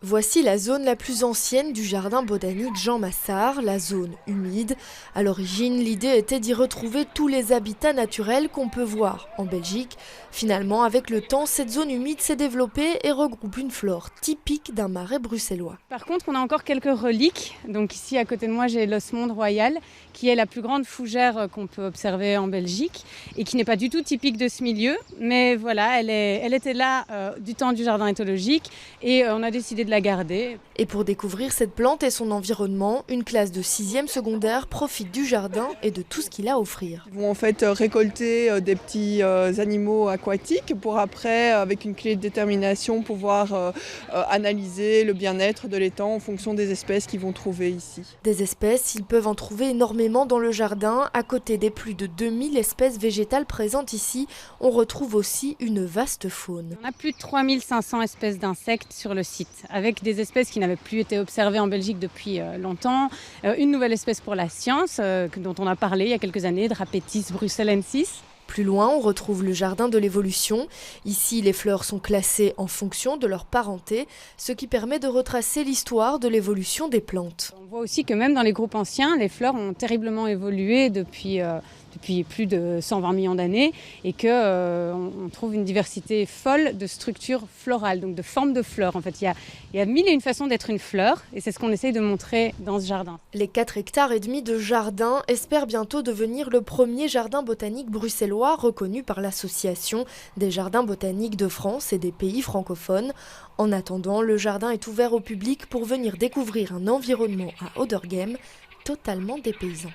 Voici la zone la plus ancienne du jardin botanique Jean Massard, la zone humide. À l'origine, l'idée était d'y retrouver tous les habitats naturels qu'on peut voir en Belgique. Finalement, avec le temps, cette zone humide s'est développée et regroupe une flore typique d'un marais bruxellois. Par contre, on a encore quelques reliques. Donc ici, à côté de moi, j'ai l'Osmonde royal, qui est la plus grande fougère qu'on peut observer en Belgique et qui n'est pas du tout typique de ce milieu. Mais voilà, elle était là du temps du jardin éthologique et on a décidé de la garder. Et pour découvrir cette plante et son environnement, une classe de 6e secondaire profite du jardin et de tout ce qu'il a à offrir. Ils vont en fait récolter des petits animaux aquatiques pour après, avec une clé de détermination, pouvoir analyser le bien-être de l'étang en fonction des espèces qu'ils vont trouver ici. Des espèces, ils peuvent en trouver énormément dans le jardin. À côté des plus de 2000 espèces végétales présentes ici, on retrouve aussi une vaste faune. On a plus de 3500 espèces d'insectes sur le site, avec des espèces qui n'avaient plus été observées en Belgique depuis longtemps. Une nouvelle espèce pour la science, dont on a parlé il y a quelques années, Drapetis bruxellensis. Plus loin, on retrouve le jardin de l'évolution. Ici, les fleurs sont classées en fonction de leur parenté, ce qui permet de retracer l'histoire de l'évolution des plantes. On voit aussi que même dans les groupes anciens, les fleurs ont terriblement évolué depuis plus de 120 millions d'années et qu'on trouve une diversité folle de structures florales, donc de formes de fleurs. En fait, il y a mille et une façons d'être une fleur et c'est ce qu'on essaye de montrer dans ce jardin. Les 4,5 hectares de jardin espèrent bientôt devenir le premier jardin botanique bruxellois reconnu par l'Association des jardins botaniques de France et des pays francophones. En attendant, le jardin est ouvert au public pour venir découvrir un environnement à Ouderghem totalement dépaysant.